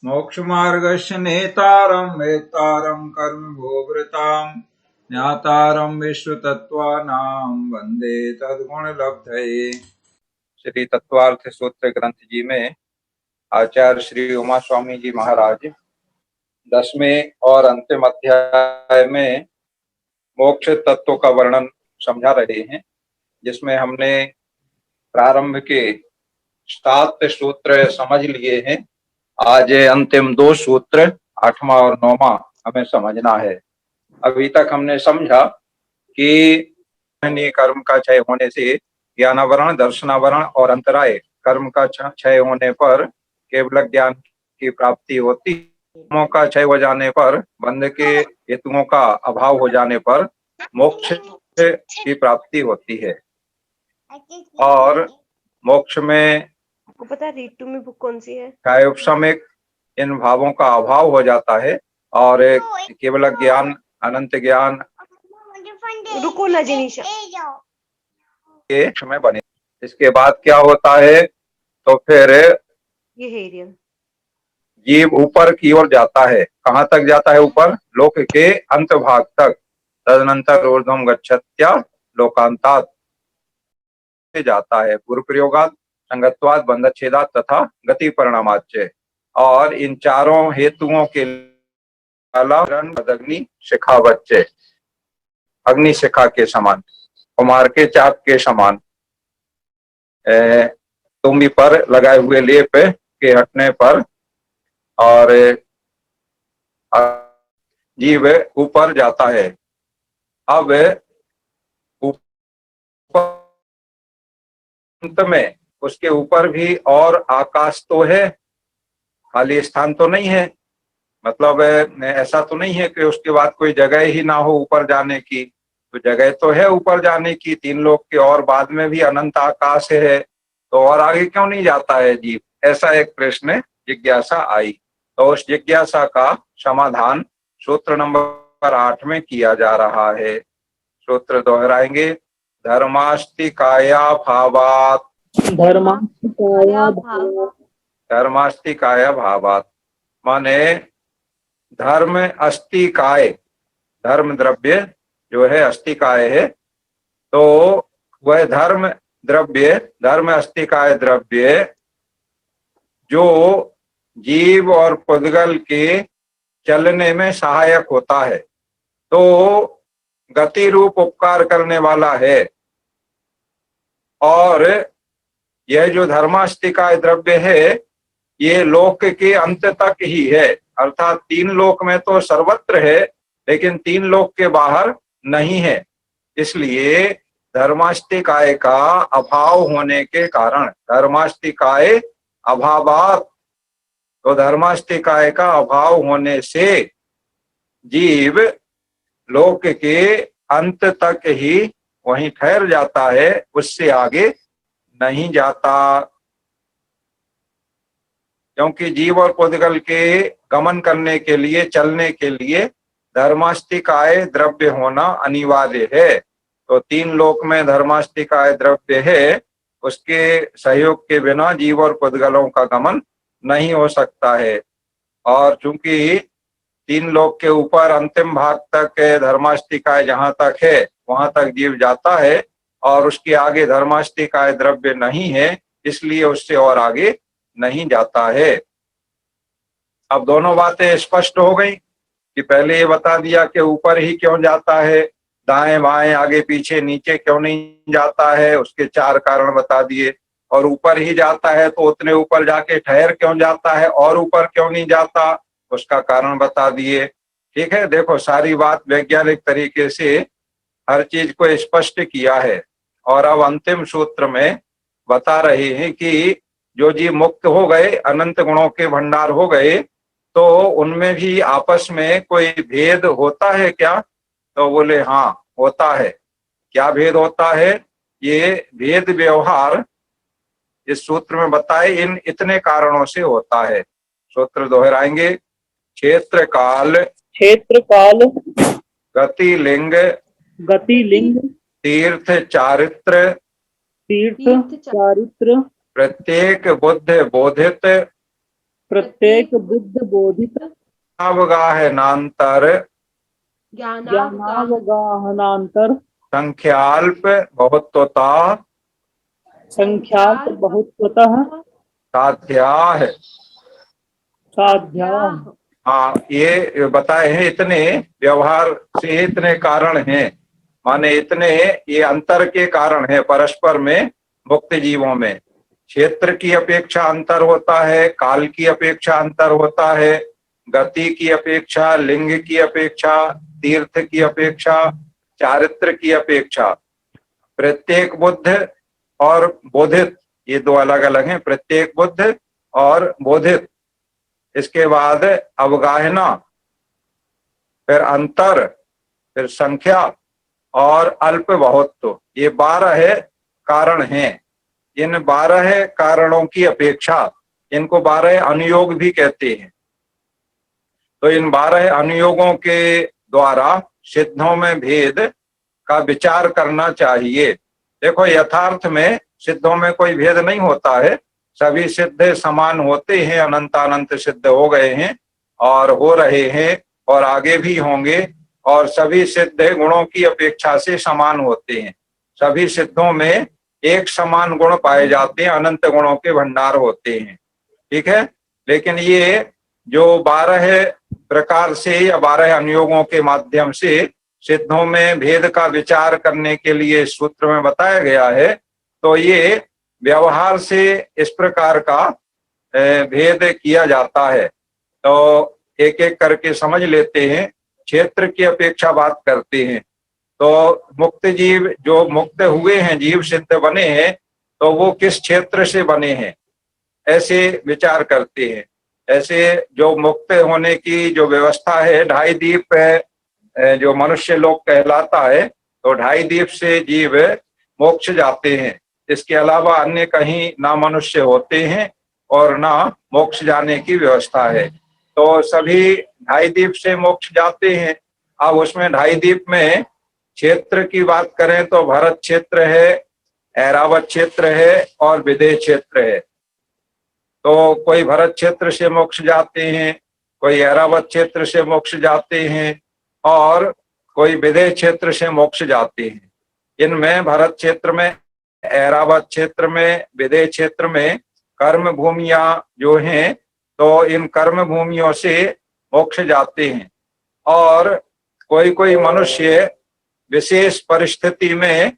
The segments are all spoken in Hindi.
मोक्षमार्गस्य नेतारं वेत्तारं कर्मभोवृतां ज्ञातारं विश्वतत्त्वानां वन्दे तद्गुणलब्धये। श्री तत्वार्थ सूत्र ग्रंथ जी में आचार्य श्री उमा स्वामी जी महाराज 10वें और अंतिम अध्याय में मोक्ष तत्व का वर्णन समझा रहे हैं, जिसमें हमने प्रारंभ के 7 सूत्र समझ लिए हैं। आज अंतिम 2 सूत्र 8वां और 9वां हमें समझना है। अभी तक हमने समझा कि कर्म का क्षय होने से ज्ञानावरण, दर्शनावरण और अंतराय कर्म का क्षय होने पर केवल ज्ञान की प्राप्ति होती है। कर्मों का क्षय हो जाने पर, बंध के हेतुओं का अभाव हो जाने पर मोक्ष की प्राप्ति होती है। और मोक्ष में आपको पता है रीटू में बुक कौन सी है? कायोपशमिक इन भावों का अभाव हो जाता है और केवल ज्ञान, अनंत ज्ञान रुको ना जिनीशा के समय बने। इसके बाद क्या होता है, तो फिर ये है एरियन जीव ऊपर की ओर जाता है। कहाँ तक जाता है? ऊपर, लोक के अंत भाग तक। तदनंतर ऊर्ध्वम गच्छत्या लोकांतात जाता है। पूर्व प्रयोगात, संगत्वाद, बंधच्छेदात तथा गति परिणामाच्य। और इन चारों हेतुओं के अलावा अग्नि शिखावच्य, अग्नि शिखा के समान, कुम्हार के चाक के समान, तुम्बी पर लगाए हुए लेप के हटने पर और जीव ऊपर जाता है। अब अंत में उसके ऊपर भी और आकाश तो है, खाली स्थान तो नहीं है। मतलब ऐसा तो नहीं है कि उसके बाद कोई जगह ही ना हो ऊपर जाने की। तो जगह तो है ऊपर जाने की, 3 लोक के, और बाद में भी अनंत आकाश है, तो और आगे क्यों नहीं जाता है जीव? ऐसा एक प्रश्न, जिज्ञासा आई। तो उस जिज्ञासा का समाधान सूत्र नंबर 8 में किया जा रहा है। सूत्र दोहराएंगे। धर्मास्ति काया भावात, धर्मास्ति काया भावात माने धर्म अस्ति काय, धर्म द्रव्य जो है अस्ति काय है, तो वह धर्म द्रव्य, धर्म अस्ति काय द्रव्य जो जीव और पुद्गल के चलने में सहायक होता है, तो गति रूप उपकार करने वाला है। और यह जो धर्मास्तिकाय द्रव्य है, ये लोक के अंत तक ही है। अर्थात 3 लोक में तो सर्वत्र है, लेकिन 3 लोक के बाहर नहीं है। इसलिए धर्मास्तिकाय का अभाव होने के कारण, धर्मास्तिकाय अभावात, तो धर्मास्तिकाय का अभाव होने से जीव लोक के अंत तक ही वहीं ठहर जाता है, उससे आगे नहीं जाता। क्योंकि जीव और पुद्गल के गमन करने के लिए, चलने के लिए धर्मास्तिकाय द्रव्य होना अनिवार्य है। तो 3 लोक में धर्मास्तिकाय द्रव्य है, उसके सहयोग के बिना जीव और पुद्गलों का गमन नहीं हो सकता है। और चूंकि 3 लोक के ऊपर अंतिम भाग तक धर्मास्तिकाय जहां तक है वहां तक जीव जाता है, और उसके आगे धर्मास्तिकाय द्रव्य नहीं है, इसलिए उससे और आगे नहीं जाता है। अब दोनों बातें स्पष्ट हो गई कि पहले ये बता दिया कि ऊपर ही क्यों जाता है, दाएं बाएं आगे पीछे नीचे क्यों नहीं जाता है, उसके 4 कारण बता दिए। और ऊपर ही जाता है तो उतने ऊपर जाके ठहर क्यों जाता है, और ऊपर क्यों नहीं जाता, उसका कारण बता दिए। ठीक है, देखो सारी बात वैज्ञानिक तरीके से हर चीज को स्पष्ट किया है। और अब अंतिम सूत्र में बता रहे हैं कि जो जीव मुक्त हो गए, अनंत गुणों के भंडार हो गए, तो उनमें भी आपस में कोई भेद होता है क्या? तो बोले हाँ होता है। क्या भेद होता है? ये भेद व्यवहार इस सूत्र में बताए इन इतने कारणों से होता है। सूत्र दोहराएंगे। क्षेत्र काल, गति लिंग, तीर्थ चारित्र, प्रत्येक बुद्ध बोधित, प्रत्येक बुद्ध बोधित अवगाहनांतर ज्ञानावगाहनांतर संख्याल्प बहुत्वता संख्यात बहुत्वतः साध्याः। साध्या। हाँ, ये बताए हैं इतने व्यवहार से इतने कारण हैं, माने इतने ये अंतर के कारण है परस्पर में मुक्त जीवों में। क्षेत्र की अपेक्षा अंतर होता है, काल की अपेक्षा अंतर होता है, गति की अपेक्षा, लिंग की अपेक्षा, तीर्थ की अपेक्षा, चारित्र की अपेक्षा। प्रत्येक बुद्ध और बोधित ये दो अलग अलग हैं, प्रत्येक बुद्ध और बोधित। इसके बाद अवगाहना, फिर अंतर, फिर संख्या और अल्प बहुत्व, ये 12 कारण हैं। इन 12 कारणों की अपेक्षा, इनको 12 अनुयोग भी कहते हैं। तो इन 12 अनुयोगों के द्वारा सिद्धों में भेद का विचार करना चाहिए। देखो, यथार्थ में सिद्धों में कोई भेद नहीं होता है, सभी सिद्ध समान होते हैं, अनंतानंत सिद्ध हो गए हैं और हो रहे हैं और आगे भी होंगे, और सभी सिद्ध गुणों की अपेक्षा से समान होते हैं। सभी सिद्धों में एक समान गुण पाए जाते हैं, अनंत गुणों के भंडार होते हैं, ठीक है। लेकिन ये जो 12 प्रकार से या 12 अनुयोगों के माध्यम से सिद्धों में भेद का विचार करने के लिए सूत्र में बताया गया है, तो ये व्यवहार से इस प्रकार का भेद किया जाता है। तो एक एक करके समझ लेते हैं। क्षेत्र की अपेक्षा बात करते हैं, तो मुक्त जीव जो मुक्त हुए हैं, जीव सिद्ध बने हैं, तो वो किस क्षेत्र से बने हैं ऐसे विचार करते हैं। ऐसे जो मुक्त होने की जो व्यवस्था है, 2.5 दीप जो मनुष्य लोक कहलाता है, तो 2.5 दीप से जीव मोक्ष जाते हैं। इसके अलावा अन्य कहीं ना मनुष्य होते हैं और ना मोक्ष जाने की व्यवस्था है। तो सभी 2.5 दीप से मोक्ष जाते हैं। अब उसमें 2.5 दीप में क्षेत्र की बात करें तो भरत क्षेत्र है, ऐरावत क्षेत्र है और विदेह क्षेत्र है। तो कोई भरत क्षेत्र से मोक्ष जाते हैं, कोई ऐरावत क्षेत्र से मोक्ष जाते हैं और कोई विदेह क्षेत्र से मोक्ष जाते हैं। इनमें भरत क्षेत्र में, ऐरावत क्षेत्र में, विदेह क्षेत्र में कर्म भूमियां जो हैं, तो इन कर्म भूमियों से मोक्ष जाते हैं। और कोई कोई मनुष्य विशेष परिस्थिति में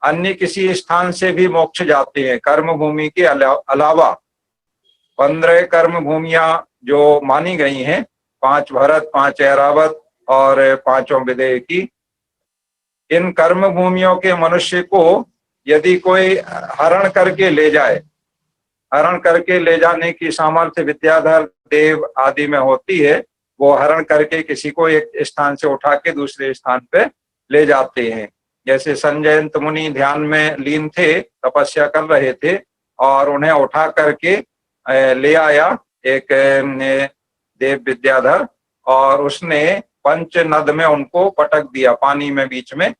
अन्य किसी स्थान से भी मोक्ष जाते हैं कर्म भूमि के अलावा। 15 कर्म भूमियां जो मानी गई हैं, 5 भरत, 5 ऐरावत और 5 विदेह की। इन कर्म भूमियों के मनुष्य को यदि कोई हरण करके ले जाए, हरण करके ले जाने की सामर्थ्य विद्याधर देव आदि में होती है, वो हरण करके किसी को एक स्थान से उठा के दूसरे स्थान पे ले जाते हैं। जैसे संजयंत मुनि ध्यान में लीन थे, तपस्या कर रहे थे और उन्हें उठा करके ले आया एक देव विद्याधर, और उसने पंच नद में उनको पटक दिया, पानी में बीच में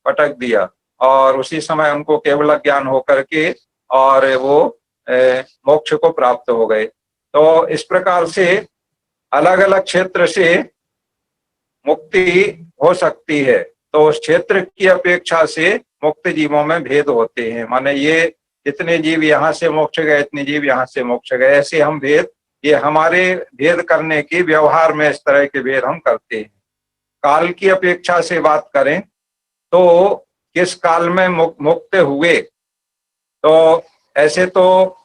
पटक दिया, और उसी समय उनको केवल ज्ञान होकर के और वो मोक्ष को प्राप्त हो गए। तो इस प्रकार से अलग अलग क्षेत्र से मुक्ति हो सकती है। तो उस क्षेत्र की अपेक्षा से मुक्त जीवों में भेद होते हैं। माने ये इतने जीव यहाँ से मोक्ष गए, इतने जीव यहाँ से मोक्ष गए, ऐसे हम भेद, ये हमारे भेद करने की व्यवहार में इस तरह के भेद हम करते हैं। काल की अपेक्षा से बात करें तो किस काल में मुक्त हुए, तो ऐसे तो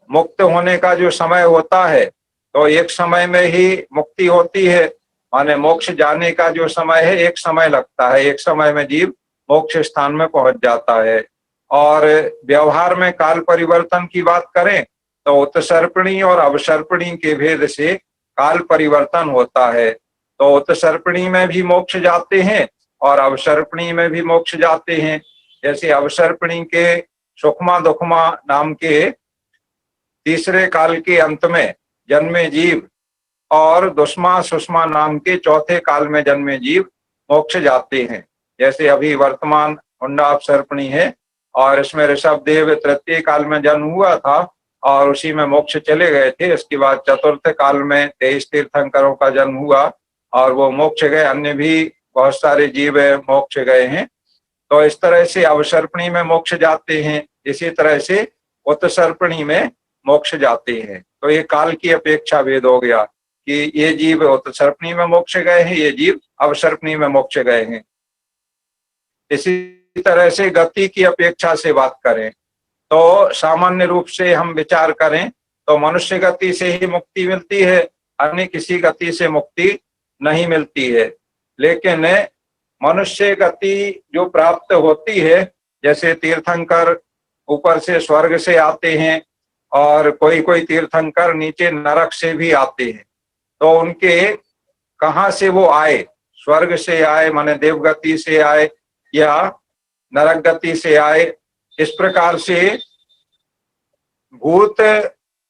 मुक्त होने का जो समय होता है, तो एक समय में ही मुक्ति होती है। माने मोक्ष जाने का जो समय है, एक समय लगता है, एक समय में जीव मोक्ष स्थान में पहुंच जाता है। और व्यवहार में काल परिवर्तन की बात करें तो उत्सर्पणी और अवसर्पणी के भेद से काल परिवर्तन होता है। तो उत्सर्पणी में भी मोक्ष जाते हैं और अवसर्पणी में भी मोक्ष जाते हैं। जैसे अवसर्पणी के सुखमा दुखमा नाम के तीसरे काल के अंत में जन्मे जीव और दुष्मा सुषमा नाम के चौथे काल में जन्मे जीव मोक्ष जाते हैं। जैसे अभी वर्तमान हुंडा अवसर्पणी है और इसमें ऋषभ देव तृतीय काल में जन्म हुआ था, और उसी में मोक्ष चले गए थे। इसके बाद चतुर्थ काल में 23 तीर्थंकरों का जन्म हुआ और वो मोक्ष गए। अन्य भी बहुत सारे जीव मोक्ष गए हैं। तो इस तरह से अवसर्पणी में मोक्ष जाते हैं, इसी तरह से उत्सर्पणी में मोक्ष जाते हैं। तो ये काल की अपेक्षा भेद हो गया कि ये जीव उत्सर्पणी में मोक्ष गए हैं, ये जीव अवसर्पणी में मोक्ष गए हैं। इसी तरह से गति की अपेक्षा से बात करें तो सामान्य रूप से हम विचार करें तो मनुष्य गति से ही मुक्ति मिलती है, अन्य किसी गति से मुक्ति नहीं मिलती है। लेकिन मनुष्य गति जो प्राप्त होती है, जैसे तीर्थंकर ऊपर से स्वर्ग से आते हैं और कोई कोई तीर्थंकर नीचे नरक से भी आते हैं, तो उनके कहाँ से वो आए, स्वर्ग से आए माने देवगति से आए या नरक गति से आए, इस प्रकार से भूत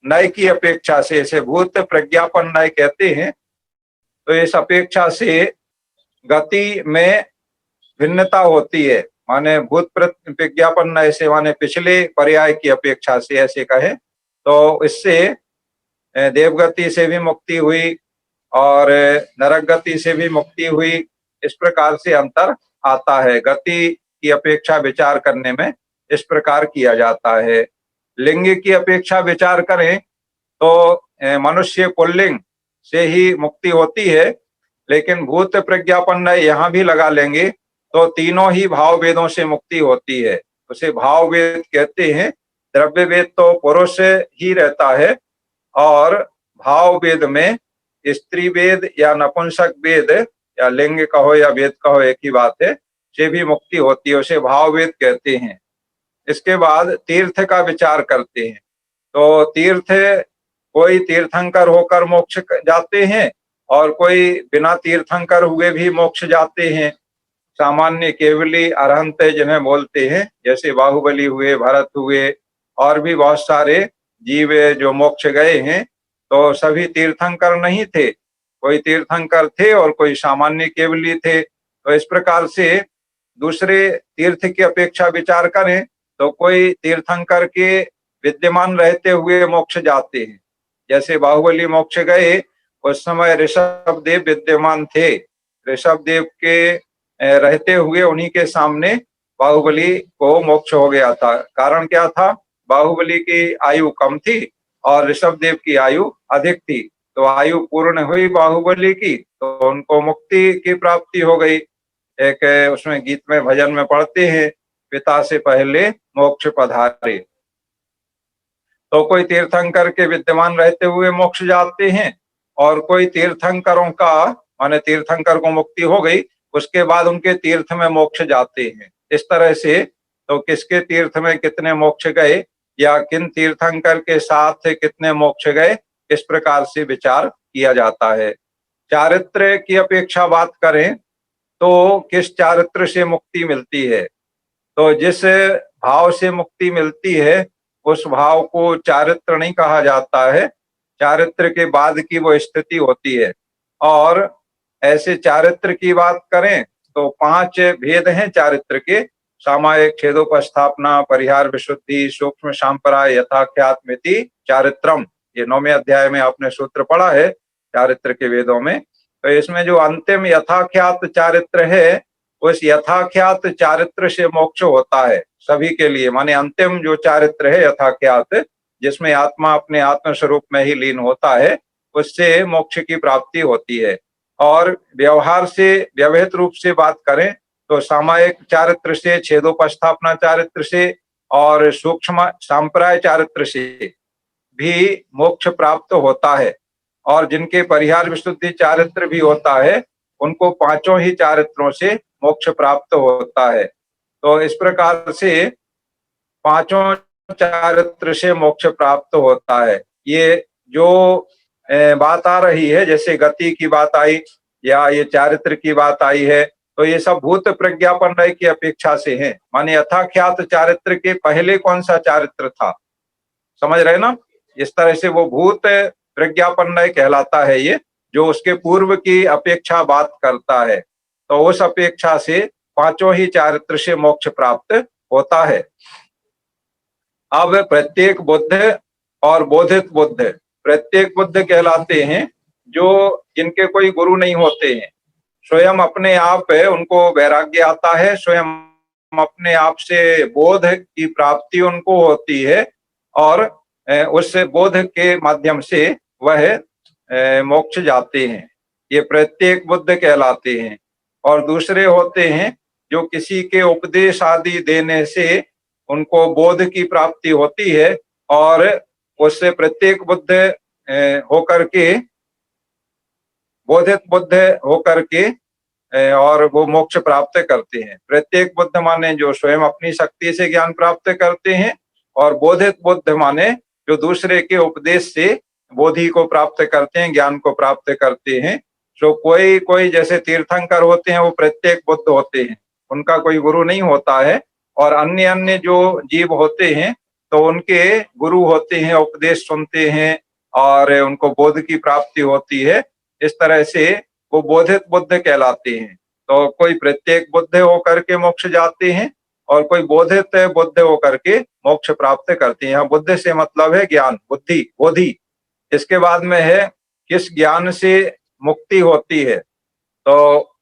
नय की अपेक्षा से, इसे भूत प्रज्ञापन नय कहते हैं। तो इस अपेक्षा से गति में भिन्नता होती है, माने भूत प्रज्ञापन नय से माने पिछले पर्याय की अपेक्षा से ऐसे कहे तो इससे देवगति से भी मुक्ति हुई और नरक गति से भी मुक्ति हुई। इस प्रकार से अंतर आता है। गति की अपेक्षा विचार करने में इस प्रकार किया जाता है। लिंग की अपेक्षा विचार करें तो मनुष्य पुल्लिंग से ही मुक्ति होती है, लेकिन भूत प्रज्ञापन यहाँ भी लगा लेंगे तो तीनों ही भाव वेदों से मुक्ति होती है। उसे भाव वेद कहते हैं। द्रव्य वेद तो पुरुष ही रहता है और भाव वेद में स्त्री वेद या नपुंसक वेद या लिंग कहो या वेद कहो एक ही बात है, से भी मुक्ति होती है, उसे भाव वेद कहते हैं। इसके बाद तीर्थ का विचार करते हैं तो तीर्थ कोई तीर्थंकर होकर मोक्ष जाते हैं और कोई बिना तीर्थंकर हुए भी मोक्ष जाते हैं। सामान्य केवली अरहंत जिन्हें बोलते हैं, जैसे बाहुबली हुए, भरत हुए और भी बहुत सारे जीव जो मोक्ष गए हैं, तो सभी तीर्थंकर नहीं थे, कोई तीर्थंकर थे और कोई सामान्य केवली थे। तो इस प्रकार से दूसरे तीर्थ की अपेक्षा विचार करें तो कोई तीर्थंकर के विद्यमान रहते हुए मोक्ष जाते हैं। जैसे बाहुबली मोक्ष गए उस समय ऋषभ देव विद्यमान थे, ऋषभ देव के रहते हुए उन्हीं के सामने बाहुबली को मोक्ष हो गया था। कारण क्या था? बाहुबली की आयु कम थी और ऋषभ देव की आयु अधिक थी, तो आयु पूर्ण हुई बाहुबली की तो उनको मुक्ति की प्राप्ति हो गई। एक उसमें गीत में भजन में पढ़ते हैं, पिता से पहले मोक्ष पधारे। तो कोई तीर्थंकर के विद्यमान रहते हुए मोक्ष जाते हैं और कोई तीर्थंकरों का माने तीर्थंकर को मुक्ति हो गई उसके बाद उनके तीर्थ में मोक्ष जाते हैं। इस तरह से तो किसके तीर्थ में कितने मोक्ष गए या किन तीर्थंकर के साथ कितने मोक्ष गए, इस प्रकार से विचार किया जाता है। चारित्र की अपेक्षा बात करें तो किस चारित्र से मुक्ति मिलती है, तो जिस भाव से मुक्ति मिलती है उस भाव को चारित्र नहीं कहा जाता है, चारित्र के बाद की वो स्थिति होती है। और ऐसे चारित्र की बात करें तो 5 भेद हैं चारित्र के, सामायिक, छेदोपस्थापना, परिहार, विशुद्धि, सूक्ष्म, सांपराय, यथाख्यात्मिति, चारित्रम। ये 9वें अध्याय में आपने सूत्र पढ़ा है चारित्र के वेदों में। तो इसमें जो अंतिम यथाख्यात चारित्र है उस यथाख्यात चारित्र से मोक्ष होता है सभी के लिए, माने अंतिम जो चारित्र है यथाख्यात, जिसमें आत्मा अपने आत्म स्वरूप में ही लीन होता है, उससे मोक्ष की प्राप्ति होती है। और व्यवहार से व्यवहित रूप से बात करें तो सामायिक चारित्र से, छेदोपस्थापना चारित्र से और सूक्ष्म सांप्राय चारित्र से भी मोक्ष प्राप्त होता है। और जिनके परिहार विशुद्धि चारित्र भी होता है उनको 5 ही चारित्रों से मोक्ष प्राप्त होता है। तो इस प्रकार से 5 चारित्र से मोक्ष प्राप्त होता है। ये जो बात आ रही है, जैसे गति की बात आई या ये चारित्र की बात आई है, तो ये सब भूत प्रज्ञापन नय की अपेक्षा से है। माने यथाख्यात चारित्र के पहले कौन सा चारित्र था, समझ रहे ना? इस तरह से वो भूत प्रज्ञापन नय कहलाता है, ये जो उसके पूर्व की अपेक्षा बात करता है। तो उस अपेक्षा से 5 ही चारित्र से मोक्ष प्राप्त होता है। अब प्रत्येक बुद्ध और बोधित बुद्ध। प्रत्येक बुद्ध कहलाते हैं जो जिनके कोई गुरु नहीं होते हैं, स्वयं अपने आप उनको वैराग्य आता है, स्वयं अपने आप से बोध की प्राप्ति उनको होती है और उस बोध के माध्यम से वह मोक्ष जाते हैं। ये प्रत्येक बुद्ध कहलाते हैं। और दूसरे होते हैं जो किसी के उपदेश आदि देने से उनको बोध की प्राप्ति होती है और उससे प्रत्येक बुद्ध होकर के, बोधित बुद्ध होकर के और वो मोक्ष प्राप्त करते हैं। प्रत्येक बुद्ध माने जो स्वयं अपनी शक्ति से ज्ञान प्राप्त करते हैं, और बोधित बुद्ध माने जो दूसरे के उपदेश से बोधि को प्राप्त करते हैं, ज्ञान को प्राप्त करते हैं। तो कोई कोई जैसे तीर्थंकर होते हैं वो प्रत्येक बुद्ध होते हैं, उनका कोई गुरु नहीं होता है। और अन्य अन्य जो जीव होते हैं तो उनके गुरु होते हैं, उपदेश सुनते हैं और उनको बोध की प्राप्ति होती है। इस तरह से वो बोधित बुद्ध कहलाते हैं। तो कोई प्रत्येक बुद्ध होकर के मोक्ष जाते हैं और कोई बोधित बुद्ध होकर के मोक्ष प्राप्त करते हैं। यहाँ बुद्ध से मतलब है ज्ञान, बुद्धि, बोधि। इसके बाद में है किस ज्ञान से मुक्ति होती है। तो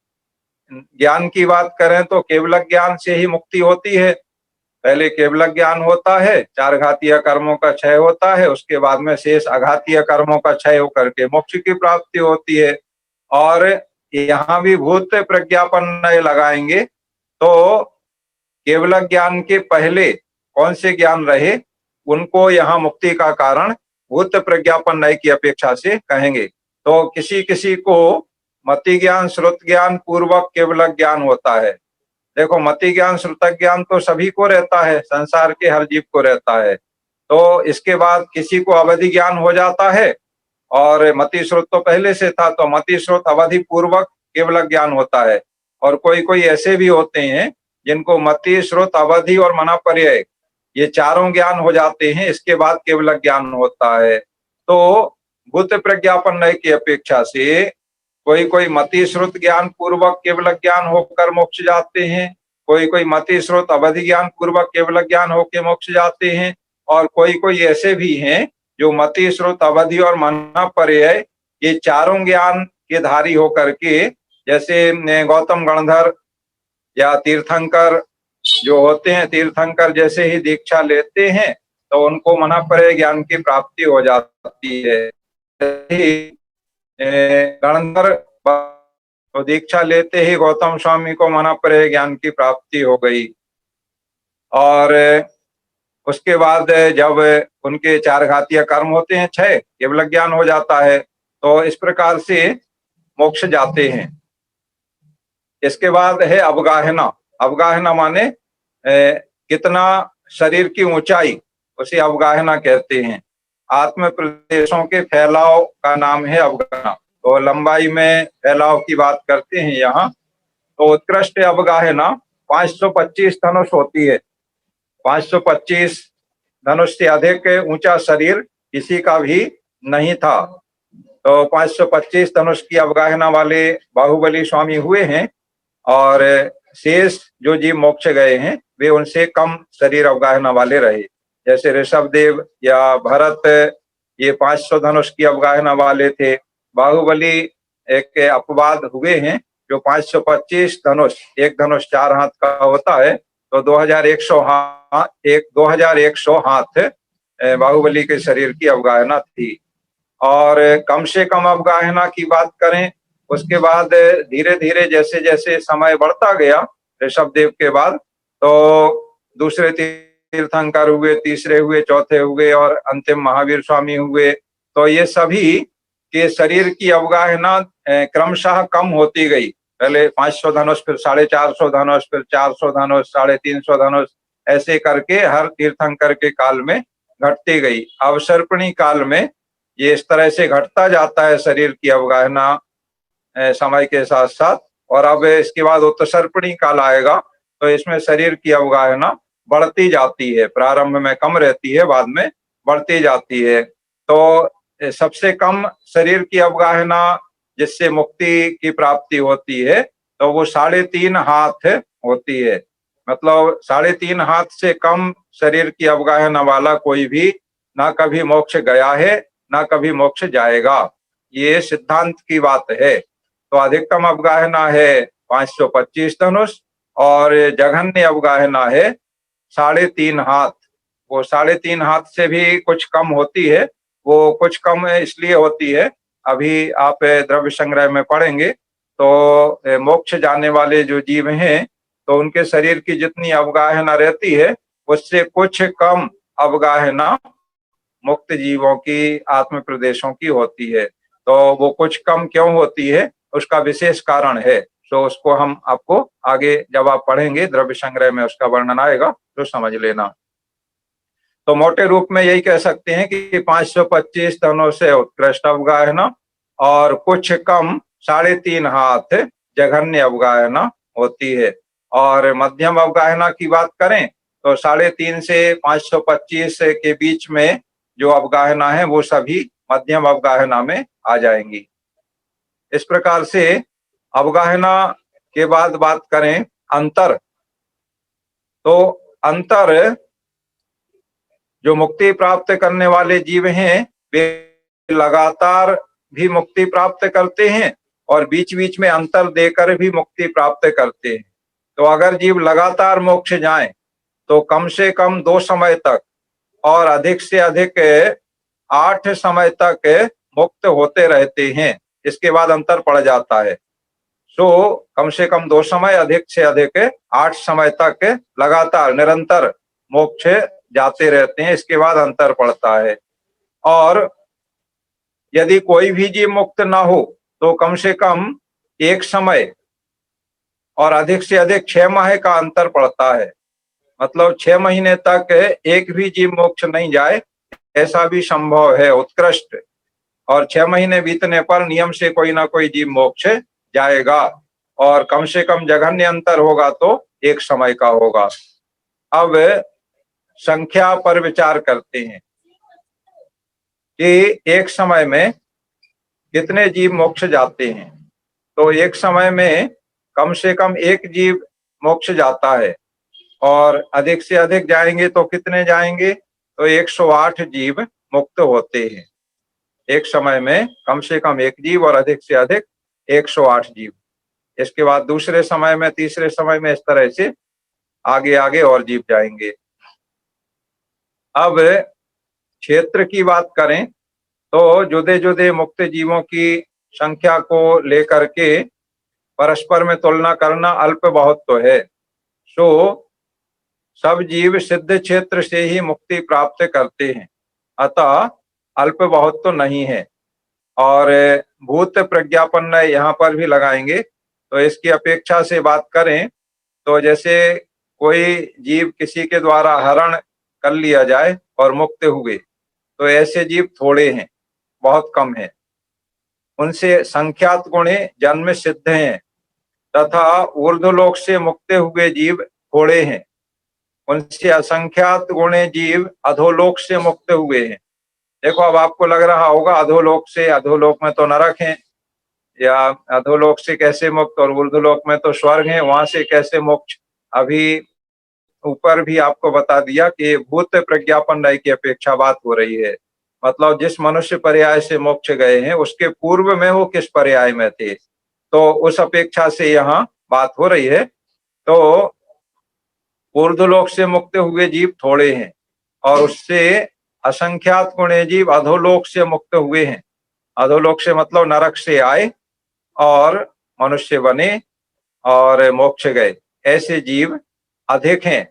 ज्ञान की बात करें तो केवल ज्ञान से ही मुक्ति होती है। पहले केवल ज्ञान होता है, चार घातीय कर्मों का क्षय होता है, उसके बाद में शेष अघातीय कर्मों का क्षय होकर के मोक्ष की प्राप्ति होती है। और यहाँ भी भूत प्रज्ञापन लगाएंगे तो केवल ज्ञान के पहले कौन से ज्ञान रहे उनको यहाँ मुक्ति का कारण भूत प्रज्ञापन नय की अपेक्षा से कहेंगे। तो किसी किसी को मति ज्ञान, श्रुत ज्ञान पूर्वक केवल ज्ञान होता है। देखो मति ज्ञान, श्रुत ज्ञान तो सभी को रहता है, संसार के हर जीव को रहता है। तो इसके बाद किसी को अवधि ज्ञान हो जाता है और मति श्रुत तो पहले से था, तो मति श्रुत अवधि पूर्वक केवल ज्ञान होता है। और कोई कोई ऐसे भी होते हैं जिनको मति श्रुत अवधि और मना पर्याय ये चारों ज्ञान हो जाते हैं, इसके बाद केवल ज्ञान होता है। तो भूत प्रज्ञापन नय की अपेक्षा से कोई कोई मति श्रुत ज्ञान पूर्वक केवल ज्ञान होकर मोक्ष जाते हैं, कोई कोई मति श्रुत अवधि ज्ञान पूर्वक केवल ज्ञान होकर मोक्ष जाते हैं, और कोई कोई ऐसे भी हैं जो मति श्रुत अवधि और मना पर्याय ये चारों ज्ञान के धारी होकर के, जैसे गौतम गणधर या तीर्थंकर जो होते हैं, तीर्थंकर जैसे ही दीक्षा लेते हैं तो उनको मना पर्याय ज्ञान की प्राप्ति हो जाती है। गणधर तो दीक्षा लेते ही गौतम स्वामी को मना पर्याय ज्ञान की प्राप्ति हो गई। और उसके बाद जब उनके चार घातीय कर्म होते हैं, क्षय, केवल ज्ञान हो जाता है। तो इस प्रकार से मोक्ष जाते हैं। इसके बाद है अवगाहना। अवगाहना माने कितना शरीर की ऊंचाई, उसे अवगाहना कहते हैं। आत्म प्रदेशों के फैलाव का नाम है अवगाहना। तो लंबाई में फैलाव की बात करते हैं यहाँ। तो उत्कृष्ट अवगाहना 525 धनुष होती है। 525 धनुष से अधिक ऊंचा शरीर किसी का भी नहीं था। तो 525 धनुष की अवगाहना वाले बाहुबली स्वामी हुए हैं, और शेष जो जीव मोक्ष गए हैं वे उनसे कम शरीर अवगाहना वाले रहे। जैसे ऋषभदेव या भरत ये 500 धनुष की अवगाहना वाले थे। बाहुबली एक अपवाद हुए हैं जो 525 धनुष, एक धनुष 4 हाथ का होता है, तो 2100 हाथ बाहुबली के शरीर की अवगाहना थी। और कम से कम अवगाहना की बात करें, उसके बाद धीरे धीरे जैसे जैसे समय बढ़ता गया ऋषभदेव के बाद, तो दूसरे तीर्थंकर हुए, तीसरे हुए, चौथे हुए और अंतिम महावीर स्वामी हुए। तो ये सभी के शरीर की अवगाहना क्रमशः कम होती गई। पहले 500 धनुष, फिर 450 धनुष, फिर 400 धनुष, 350 धनुष, ऐसे करके हर तीर्थंकर के काल में घटती गई। अवसर्पणी काल में ये इस तरह से घटता जाता है शरीर की अवगाहना समय के साथ साथ। और अब इसके बाद उत्सर्पणी काल आएगा तो इसमें शरीर की अवगाहना बढ़ती जाती है। प्रारंभ में कम रहती है, बाद में बढ़ती जाती है। तो सबसे कम शरीर की अवगाहना जिससे मुक्ति की प्राप्ति होती है तो वो 3.5 हाथ होती है। मतलब 3.5 हाथ से कम शरीर की अवगाहना वाला कोई भी ना कभी मोक्ष गया है ना कभी मोक्ष जाएगा, ये सिद्धांत की बात है। तो अधिकतम अवगाहना है 525 धनुष और जघन्य अवगाहना है 3.5 हाथ। वो 3.5 हाथ से भी कुछ कम होती है, वो कुछ कम इसलिए होती है, अभी आप द्रव्य संग्रह में पढ़ेंगे तो मोक्ष जाने वाले जो जीव हैं तो उनके शरीर की जितनी अवगाहना रहती है उससे कुछ कम अवगाहना मुक्त जीवों की आत्म प्रदेशों की होती है। तो वो कुछ कम क्यों होती है उसका विशेष कारण है, तो उसको हम आपको आगे जब आप पढ़ेंगे द्रव्य संग्रह में उसका वर्णन आएगा तो समझ लेना। तो मोटे रूप में यही कह सकते हैं कि 525 धनों से उत्कृष्ट अवगाहना और कुछ कम 3.5 हाथ जघन्य अवगाहना होती है। और मध्यम अवगाहना की बात करें तो 3.5 से 525 के बीच में जो अवगाहना है वो सभी मध्यम अवगाहना में आ जाएंगी। इस प्रकार से अवगाहना के बाद बात करें अंतर, तो अंतर जो मुक्ति प्राप्त करने वाले जीव हैं वे लगातार भी मुक्ति प्राप्त करते हैं और बीच बीच में अंतर देकर भी मुक्ति प्राप्त करते हैं। तो अगर जीव लगातार मोक्ष जाएं तो कम से कम 2 समय तक और अधिक से अधिक 8 समय तक मुक्त होते रहते हैं, इसके बाद अंतर पड़ जाता है। तो कम से कम 2 समय, अधिक से अधिक 8 समय तक लगातार निरंतर मोक्ष जाते रहते हैं, इसके बाद अंतर पड़ता है। और यदि कोई भी जीव मुक्त ना हो तो कम से कम 1 समय और अधिक से अधिक 6 माह का अंतर पड़ता है। मतलब 6 महीने तक एक भी जीव मोक्ष नहीं जाए ऐसा भी संभव है उत्कृष्ट, और 6 महीने बीतने पर नियम से कोई ना कोई जीव मोक्ष जाएगा, और कम से कम जघन्य अंतर होगा तो 1 समय का होगा। अब संख्या पर विचार करते हैं कि एक समय में कितने जीव मोक्ष जाते हैं। तो एक समय में कम से कम 1 जीव मोक्ष जाता है, और अधिक से अधिक जाएंगे तो कितने जाएंगे, तो 108 जीव मुक्त होते हैं। एक समय में कम से कम 1 जीव और अधिक से अधिक 108 जीव। इसके बाद दूसरे समय में, तीसरे समय में, इस तरह से आगे आगे और जीव जाएंगे। अब क्षेत्र की बात करें तो जुदे जुदे मुक्त जीवों की संख्या को लेकर के परस्पर में तुलना करना अल्प बहुत तो है। सो सब जीव सिद्ध क्षेत्र से ही मुक्ति प्राप्त करते हैं, अतः अल्प बहुत तो नहीं है। और भूत प्रज्ञापन यहाँ पर भी लगाएंगे। तो इसकी अपेक्षा से बात करें तो जैसे कोई जीव किसी के द्वारा हरण कर लिया जाए और मुक्त हुए, तो ऐसे जीव थोड़े हैं, बहुत कम है। उनसे संख्यात गुणे जन्म सिद्ध हैं, तथा ऊर्ध्वलोक से मुक्त हुए जीव थोड़े हैं। उनसे असंख्यात गुणे जीव अधोलोक से मुक्त हुए हैं। देखो, अब आपको लग रहा होगा अधोलोक से, अधोलोक में तो नरक है, या अधोलोक से कैसे मुक्त, और ऊर्ध्वलोक में तो स्वर्ग है, वहां से कैसे मोक्ष। अभी ऊपर भी आपको बता दिया कि भूत प्रज्ञापन राय की अपेक्षा बात हो रही है। मतलब जिस मनुष्य पर्याय से मोक्ष गए हैं उसके पूर्व में वो किस पर्याय में थे, तो उस अपेक्षा से यहाँ बात हो रही है। तो ऊर्ध्वलोक से मुक्त हुए जीव थोड़े हैं, और उससे असंख्यात गुणे जीव अधोलोक से मुक्त हुए हैं। अधोलोक से मतलब नरक से आए और मनुष्य बने और मोक्ष गए, ऐसे जीव अधिक हैं,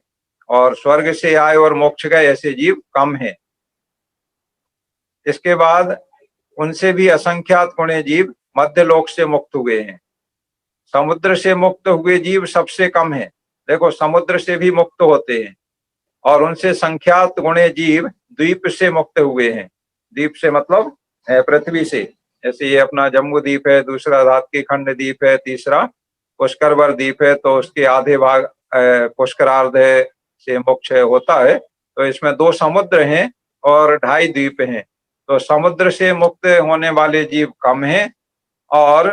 और स्वर्ग से आए और मोक्ष गए ऐसे जीव कम हैं। इसके बाद उनसे भी असंख्यात गुणे जीव मध्य लोक से मुक्त हुए हैं। समुद्र से मुक्त हुए जीव सबसे कम है। देखो, समुद्र से भी मुक्त होते हैं, और उनसे संख्यात गुणे जीव द्वीप से मुक्त हुए हैं। द्वीप से मतलब पृथ्वी से, जैसे ये अपना जम्बू द्वीप है, दूसरा रात की खंड द्वीप है, तीसरा पुष्करवर द्वीप है, तो उसके आधे भाग पुष्करार्ध से मोक्ष होता है। तो इसमें 2 समुद्र हैं और 2.5 द्वीप हैं। तो समुद्र से मुक्त होने वाले जीव कम हैं, और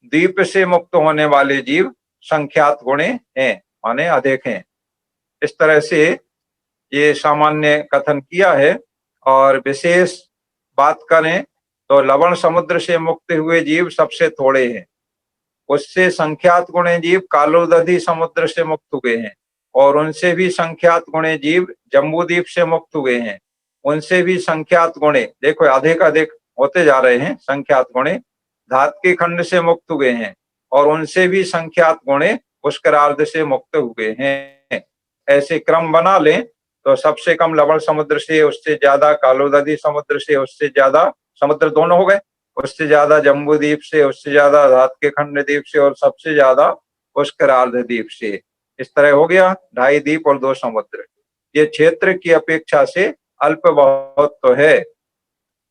द्वीप से मुक्त होने वाले जीव संख्यात गुणे हैं, माने अधिक हैं। इस तरह से ये सामान्य कथन किया है। और विशेष बात करें तो लवण समुद्र से मुक्त हुए जीव सबसे थोड़े हैं। उससे संख्यात गुणे जीव कालोदधि समुद्र से मुक्त हुए हैं, और उनसे भी संख्यात गुणे जीव जम्बूद्वीप से मुक्त हुए हैं। उनसे भी संख्यात गुणे, देखो अधिक अधिक होते जा रहे हैं, संख्यात गुणे धात्की खंड से मुक्त हुए हैं, और उनसे भी संख्यात गुणे पुष्करार्ध से मुक्त हुए हैं। ऐसे क्रम बना लें तो सबसे कम लवण समुद्र से, उससे ज्यादा कालोदधि समुद्र से, उससे ज्यादा समुद्र दोनों हो गए, उससे ज्यादा जम्बूद्वीप से, उससे ज्यादा धात्की खंड द्वीप से, और सबसे ज्यादा पुष्करार्ध द्वीप से। इस तरह हो गया 2.5 द्वीप और 2 समुद्र। ये क्षेत्र की अपेक्षा से अल्प बहुत तो है।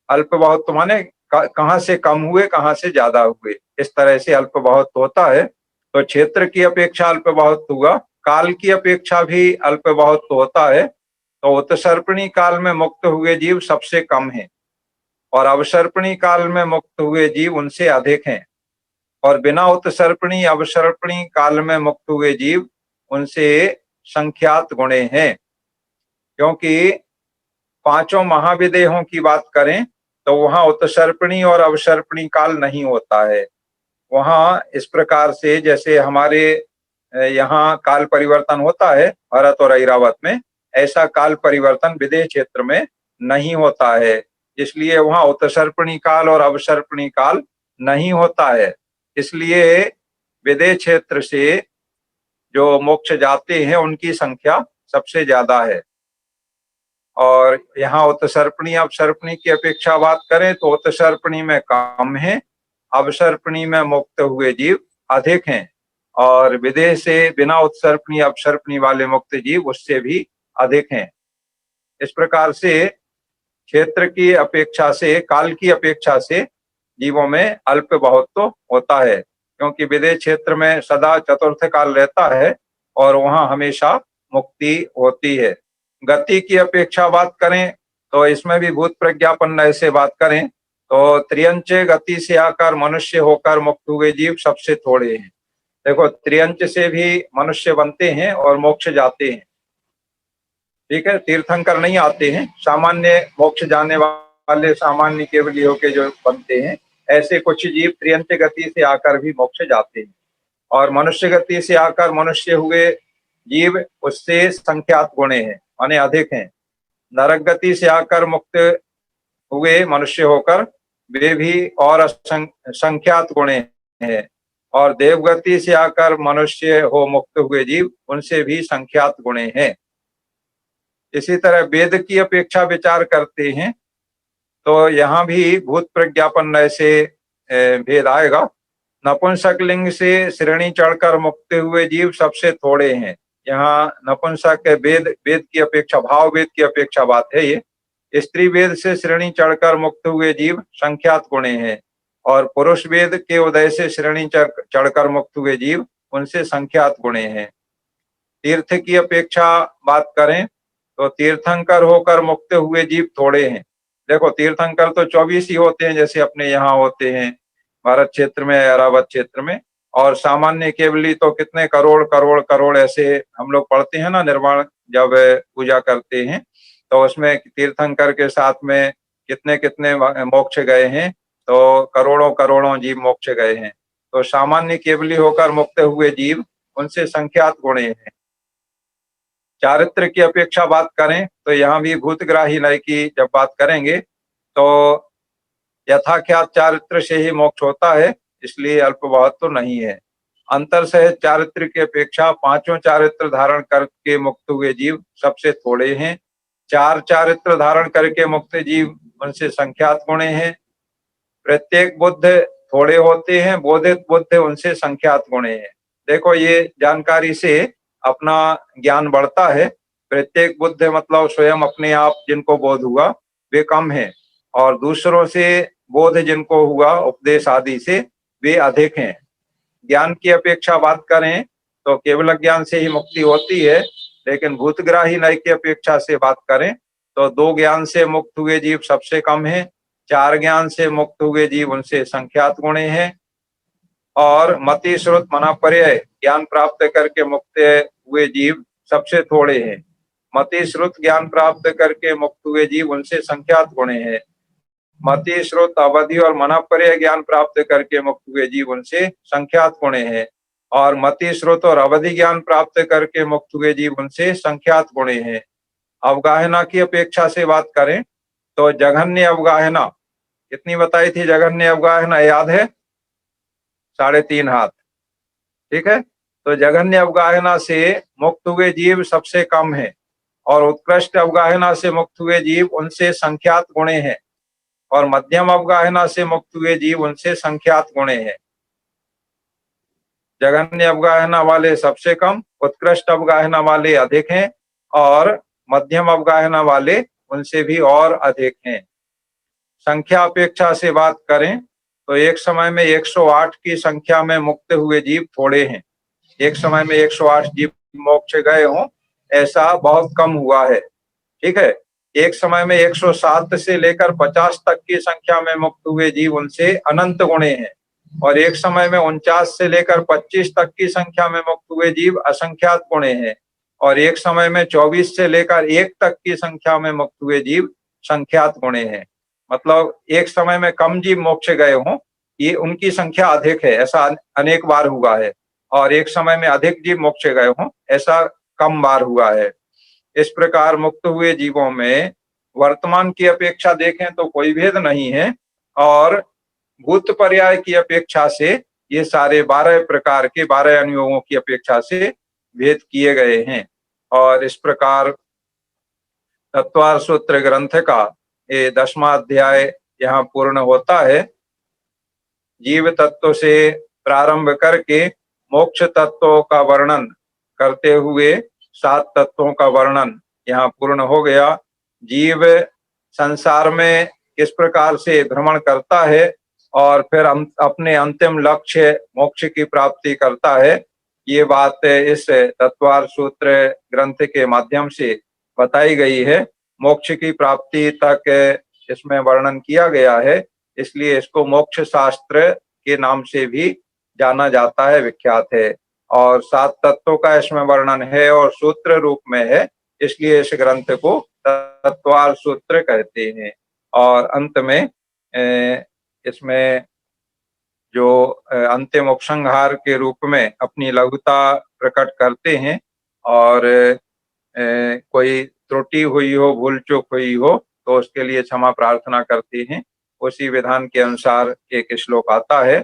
अल्प बहुत तो माने कहाँ से कम हुए, कहाँ से ज्यादा हुए, इस तरह से अल्प बहुत होता है। तो क्षेत्र की अपेक्षा अल्प बहुत हुआ, काल की अपेक्षा भी अल्प बहुत होता है। तो उत्सर्पणी काल में मुक्त हुए जीव सबसे कम है, और अवसर्पणी काल में मुक्त हुए जीव उनसे अधिक हैं, और बिना उत्सर्पणी अवसर्पणी काल में मुक्त हुए जीव उनसे संख्यात गुणे हैं। क्योंकि पांचों महाविदेहों की बात करें तो वहां उत्सर्पणी और अवसर्पणी काल नहीं होता है। वहां इस प्रकार से जैसे हमारे यहाँ काल परिवर्तन होता है भरत और ऐरावत में, ऐसा काल परिवर्तन विदेह क्षेत्र में नहीं होता है। इसलिए वहां उत्सर्पणी काल और अवसर्पणी काल नहीं होता है। इसलिए विदेह क्षेत्र से जो मोक्ष जाते हैं उनकी संख्या सबसे ज्यादा है। और यहाँ उत्सर्पणी अवसर्पणी की अपेक्षा बात करें तो उत्सर्पणी में कम है, अवसर्पणी में मुक्त हुए जीव अधिक हैं, और विदेह से बिना उत्सर्पणी अवसर्पणी वाले मुक्त जीव उससे भी अधिक हैं। इस प्रकार से क्षेत्र की अपेक्षा से, काल की अपेक्षा से जीवों में अल्प बहुत तो होता है, क्योंकि विदेह क्षेत्र में सदा चतुर्थ काल रहता है और वहां हमेशा मुक्ति होती है। गति की अपेक्षा बात करें तो इसमें भी भूत प्रज्ञापन से बात करें तो त्रियंच गति से आकर मनुष्य होकर मुक्त हुए जीव सबसे थोड़े हैं। देखो त्रियंच से भी मनुष्य बनते हैं और मोक्ष जाते हैं, ठीक है, तीर्थंकर नहीं आते हैं। सामान्य मोक्ष जाने वाले सामान्य केवलियों के जो बनते हैं, ऐसे कुछ जीव त्रियंच गति से आकर भी मोक्ष जाते हैं। और मनुष्य गति से आकर मनुष्य हुए जीव उससे संख्यात गुणे हैं, माने अधिक हैं। नरक गति से आकर मुक्त हुए मनुष्य होकर वे भी और संख्यात गुणे हैं, और देवगति से आकर मनुष्य हो मुक्त हुए जीव उनसे भी संख्यात गुणे हैं। इसी तरह वेद की अपेक्षा विचार करते हैं तो यहाँ भी भूत प्रज्ञापन से भेद आएगा। नपुंसक लिंग से श्रेणी चढ़कर मुक्त हुए जीव सबसे थोड़े हैं। यहाँ नपुंसक वेद की अपेक्षा, भाव वेद की अपेक्षा बात है ये। स्त्री वेद से श्रेणी चढ़कर मुक्त हुए जीव संख्यात गुणे हैं, और पुरुष वेद के उदय से श्रेणी चढ़कर मुक्त हुए जीव उनसे संख्यात गुणे हैं। तीर्थ की अपेक्षा बात करें तो तीर्थंकर होकर मुक्त हुए जीव थोड़े हैं। देखो तीर्थंकर तो 24 ही होते हैं, जैसे अपने यहाँ होते हैं भारत क्षेत्र में, ऐरावत क्षेत्र में, और सामान्य केवली तो कितने करोड़ करोड़ करोड़ ऐसे हम लोग पढ़ते हैं ना, निर्वाण जब पूजा करते हैं तो उसमें तीर्थंकर के साथ में कितने कितने मोक्ष गए हैं, तो करोड़ों करोड़ों जीव मोक्ष गए हैं। तो सामान्य केवली होकर मुक्त हुए जीव उनसे संख्यात गुणे हैं। चारित्र की अपेक्षा बात करें तो यहाँ भी भूतग्राही नय की जब बात करेंगे तो यथाख्यात चारित्र से ही मोक्ष होता है, इसलिए अल्प बहुत तो नहीं है। अंतर सहज चारित्र की अपेक्षा पांचों चारित्र धारण करके मुक्त हुए जीव सबसे थोड़े हैं। 4 चारित्र धारण करके मुक्त जीव उनसे संख्यात गुणे हैं। प्रत्येक बुद्ध थोड़े होते हैं, बोधित बुद्ध उनसे संख्यात गुणे हैं। देखो ये जानकारी से अपना ज्ञान बढ़ता है। प्रत्येक बुद्ध मतलब स्वयं अपने आप जिनको बोध हुआ वे कम हैं, और दूसरों से बोध जिनको हुआ उपदेश आदि से वे अधिक हैं। ज्ञान की अपेक्षा बात करें तो केवल ज्ञान से ही मुक्ति होती है, लेकिन भूतग्राही नय की अपेक्षा से बात करें तो 2 ज्ञान से मुक्त हुए जीव सबसे कम है, 4 ज्ञान से मुक्त हुए जीव उनसे संख्यात गुणे हैं, और मति श्रुत मना पर्याय ज्ञान प्राप्त करके मुक्त हुए जीव सबसे थोड़े हैं। मति श्रुत ज्ञान प्राप्त करके मुक्त हुए जीव उनसे संख्यात गुणे हैं। मति श्रुत अवधि और मनःपर्य ज्ञान प्राप्त करके मुक्त हुए जीव उनसे संख्यात गुणे हैं। और मति श्रुत और अवधि ज्ञान प्राप्त करके मुक्त हुए जीव उनसे संख्यात गुणे हैं। अवगाहना की अपेक्षा से बात करें तो जघन्य अवगाहना कितनी बताई थी? जघन्य अवगाहना याद है? 3.5 हाथ। ठीक है, तो जघन्य अवगाहना से मुक्त हुए जीव सबसे कम है और उत्कृष्ट अवगाहना से मुक्त हुए जीव उनसे संख्यात गुणे हैं और मध्यम अवगाहना से मुक्त हुए जीव उनसे संख्यात गुणे हैं। जघन्य अवगाहना वाले सबसे कम, उत्कृष्ट अवगाहना वाले अधिक हैं और मध्यम अवगाहना वाले उनसे भी और अधिक हैं। संख्या अपेक्षा से बात करें तो एक समय में 108 की संख्या में मुक्त हुए जीव थोड़े हैं। एक समय में 108 जीव मोक्ष गए हों ऐसा बहुत कम हुआ है। ठीक है, एक समय में 107 से लेकर 50 तक की संख्या में मुक्त हुए जीव उनसे अनंत गुणे हैं और एक समय में 49 से लेकर 25 तक की संख्या में मुक्त हुए जीव असंख्यात गुणे हैं और एक समय में 24 से लेकर 1 तक की संख्या में मुक्त हुए जीव संख्यात गुणे हैं। मतलब एक समय में कम जीव मोक्ष गए हों ये उनकी संख्या अधिक है, ऐसा अनेक बार हुआ है, और एक समय में अधिक जीव मोक्ष गए हों ऐसा कम बार हुआ है। इस प्रकार मुक्त हुए जीवों में वर्तमान की अपेक्षा देखें तो कोई भेद नहीं है और भूत पर्याय की अपेक्षा से ये सारे 12 प्रकार के 12 अनुयोगों की अपेक्षा से भेद किए गए हैं। और इस प्रकार तत्वार सूत्र ग्रंथ का ये 10वां अध्याय यहाँ पूर्ण होता है। जीव तत्व से प्रारंभ करके मोक्ष तत्वों का वर्णन करते हुए 7 तत्वों का वर्णन यहाँ पूर्ण हो गया। जीव संसार में किस प्रकार से भ्रमण करता है और फिर अपने अंतिम लक्ष्य मोक्ष की प्राप्ति करता है, ये बात इस तत्वार सूत्र ग्रंथ के माध्यम से बताई गई है। मोक्ष की प्राप्ति तक इसमें वर्णन किया गया है, इसलिए इसको मोक्ष शास्त्र के नाम से भी जाना जाता है, विख्यात है। और 7 तत्वों का इसमें वर्णन है और सूत्र रूप में है, इसलिए इस ग्रंथ को तत्वार सूत्र कहते हैं। और अंत में इसमें जो अंतिम उपसंहार के रूप में अपनी लघुता प्रकट करते हैं और कोई त्रुटि हुई हो, भूल चूक हुई हो तो उसके लिए क्षमा प्रार्थना करते हैं। उसी विधान के अनुसार एक श्लोक आता है।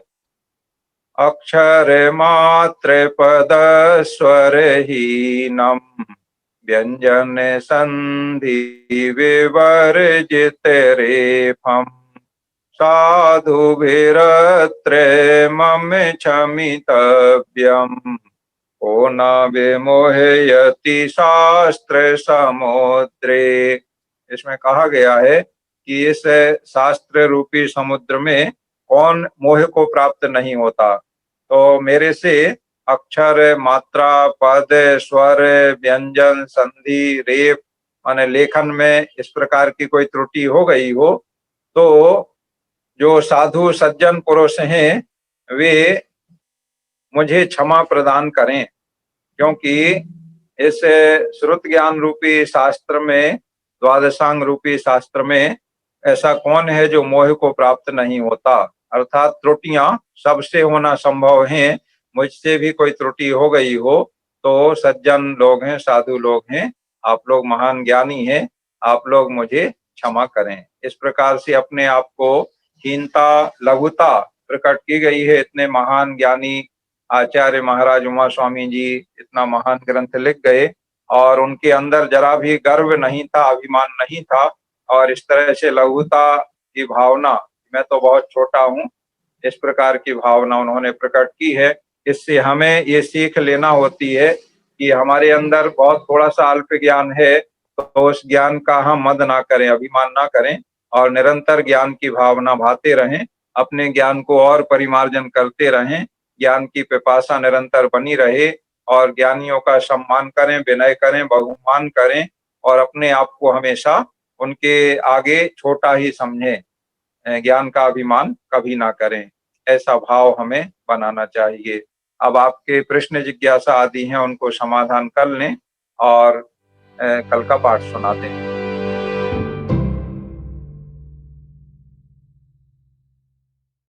अक्षर मात्र पद स्वर हीनम व्यंजन संधि विवर्जित रेफम साधु भीरत्र मम क्षमितव्यम ओ न विमोहयति शास्त्र समुद्रे। इसमें कहा गया है कि इस शास्त्र रूपी समुद्र में कौन मोह को प्राप्त नहीं होता। तो मेरे से अक्षर, मात्रा, पद, स्वर, व्यंजन, संधि, रेफ माने लेखन में इस प्रकार की कोई त्रुटि हो गई हो तो जो साधु सज्जन पुरुष हैं वे मुझे क्षमा प्रदान करें, क्योंकि इस श्रुत ज्ञान रूपी शास्त्र में, द्वादशांग रूपी शास्त्र में ऐसा कौन है जो मोह को प्राप्त नहीं होता। अर्थात त्रुटियां सबसे होना संभव है, मुझसे भी कोई त्रुटि हो गई हो तो सज्जन लोग हैं, साधु लोग हैं, आप लोग महान ज्ञानी हैं, आप लोग मुझे क्षमा करें। इस प्रकार से अपने आप को हीनता, लघुता प्रकट की गई है। इतने महान ज्ञानी आचार्य महाराज उमा स्वामी जी इतना महान ग्रंथ लिख गए और उनके अंदर जरा भी गर्व नहीं था, अभिमान नहीं था, और इस तरह से लघुता की भावना, मैं तो बहुत छोटा हूँ, इस प्रकार की भावना उन्होंने प्रकट की है। इससे हमें ये सीख लेना होती है कि हमारे अंदर बहुत थोड़ा सा अल्प ज्ञान है तो उस ज्ञान का हम मद ना करें, अभिमान ना करें और निरंतर ज्ञान की भावना भाते रहें, अपने ज्ञान को और परिमार्जन करते रहें, ज्ञान की पिपासा निरंतर बनी रहे और ज्ञानियों का सम्मान करें, विनय करें, बहुमान करें और अपने आप को हमेशा उनके आगे छोटा ही समझें, ज्ञान का अभिमान कभी ना करें। ऐसा भाव हमें बनाना चाहिए। अब आपके प्रश्न जिज्ञासा आदि हैं उनको समाधान कर लें और कल का पाठ सुना दें।